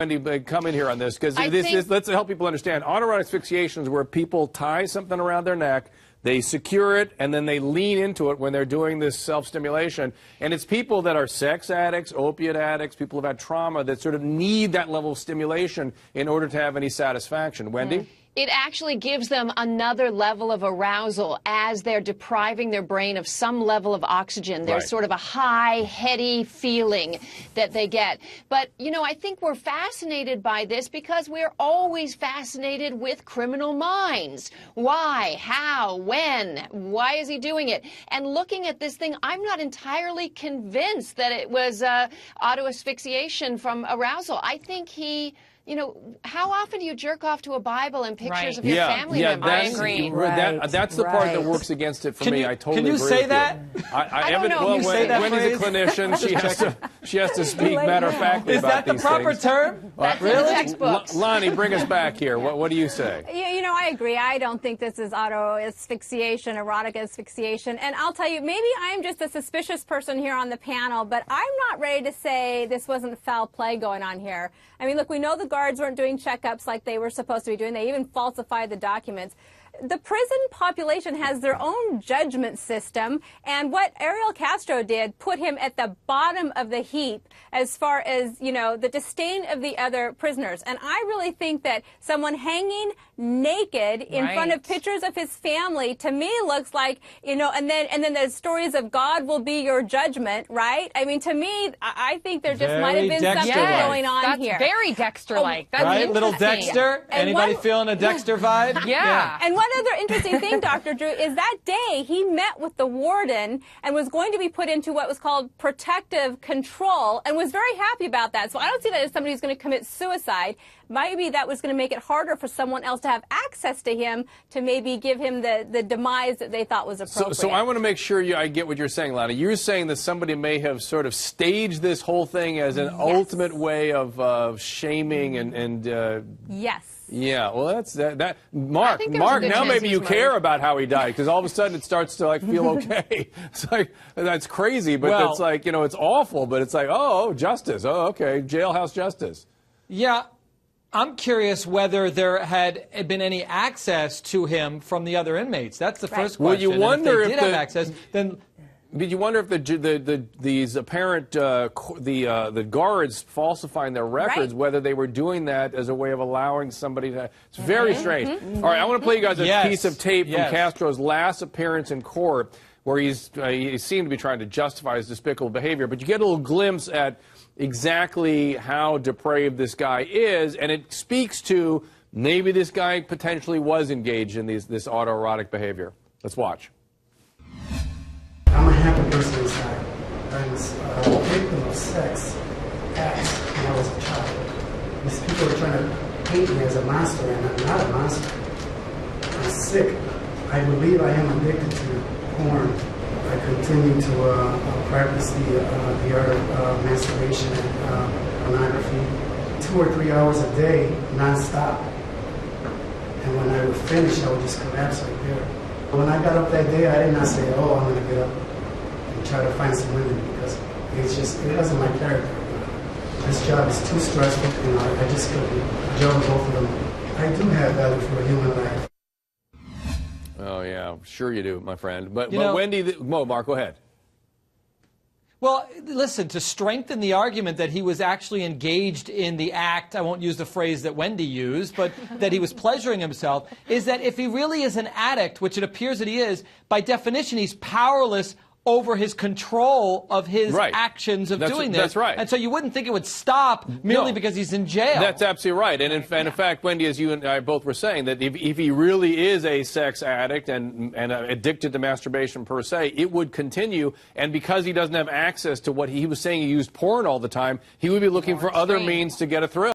Wendy, come in here on this, because let's help people understand. Autoerotic asphyxiation is where people tie something around their neck, they secure it, and then they lean into it when they're doing this self-stimulation. And it's people that are sex addicts, opiate addicts, people who've had trauma that sort of need that level of stimulation in order to have any satisfaction. Wendy? It actually gives them another level of arousal as they're depriving their brain of some level of oxygen. There's sort of a high, heady feeling that they get. But, you know, I think we're fascinated by this because we're always fascinated with criminal minds. Why? How? When? Why is he doing it? And looking at this thing, I'm not entirely convinced that it was auto-asphyxiation from arousal. I think he... You know, how often do you jerk off to a Bible and pictures of your family members? I agree. That's the part that works against it for me. I totally agree. Can you say that? I don't know. Well, Wendy's a clinician. She has to speak matter-of-factly about these things. Is that the proper term? That's in the textbooks. Lonnie, bring us back here. What do you say? You know, I agree. I don't think this is auto-asphyxiation, erotic asphyxiation. And I'll tell you, maybe I'm just a suspicious person here on the panel, but I'm not ready to say this wasn't foul play going on here. I mean, look, we know the guards weren't doing checkups like they were supposed to be doing. They even falsified the documents. The prison population has their own judgment system, and what Ariel Castro did put him at the bottom of the heap as far as, you know, the disdain of the other prisoners. And I really think that someone hanging naked in front of pictures of his family, to me, looks like, you know, and then the stories of God will be your judgment, right? I mean, to me, I think there just might have been something going on here. That's very Dexter-like. That's right? Little Dexter? Anybody feeling a Dexter vibe? Yeah. And one other interesting thing, Dr. Drew, is that day he met with the warden and was going to be put into what was called protective control and was very happy about that. So I don't see that as somebody who's going to commit suicide. Maybe that was going to make it harder for someone else to have access to him to maybe give him the demise that they thought was appropriate. So I want to make sure I get what you're saying, Lana. You're saying that somebody may have sort of staged this whole thing as an ultimate way of shaming and yes. Yeah, well, that's that. Mark, now maybe you care about how he died, because all of a sudden it starts to feel okay. It's like, that's crazy, but it's like, you know, it's awful, but it's like, oh, justice. Oh, okay, jailhouse justice. Yeah, I'm curious whether there had been any access to him from the other inmates. That's the first question. Well, you wonder if they did have access, then. Did you wonder if these apparent the guards falsifying their records, whether they were doing that as a way of allowing somebody to? It's very strange. All right, I want to play you guys a piece of tape from Castro's last appearance in court, where he seemed to be trying to justify his despicable behavior. But you get a little glimpse at exactly how depraved this guy is, and it speaks to maybe this guy potentially was engaged in this autoerotic behavior. Let's watch. I'm a happy person inside. I was a victim of sex acts when I was a child. These people are trying to paint me as a monster, and I'm not a monster. I'm sick. I believe I am addicted to porn. I continue to practice the art of masturbation and pornography 2 or 3 hours a day, nonstop. And when I would finish, I would just collapse right there. When I got up that day, I did not say, oh, I'm going to get up and try to find some women, because it wasn't my character. This job is too stressful, you know, I just couldn't juggle both of them. I do have value for a human life. Oh, yeah, sure you do, my friend. But Wendy, Mark, go ahead. Well, listen, to strengthen the argument that he was actually engaged in the act, I won't use the phrase that Wendy used, but that he was pleasuring himself, is that if he really is an addict, which it appears that he is, by definition he's powerless over his control of his actions of doing this. That's right. And so you wouldn't think it would stop merely because he's in jail. That's absolutely right. And in fact, Wendy, as you and I both were saying, that if he really is a sex addict and addicted to masturbation per se, it would continue. And because he doesn't have access to what he was saying, he used porn all the time, he would be looking for other means to get a thrill.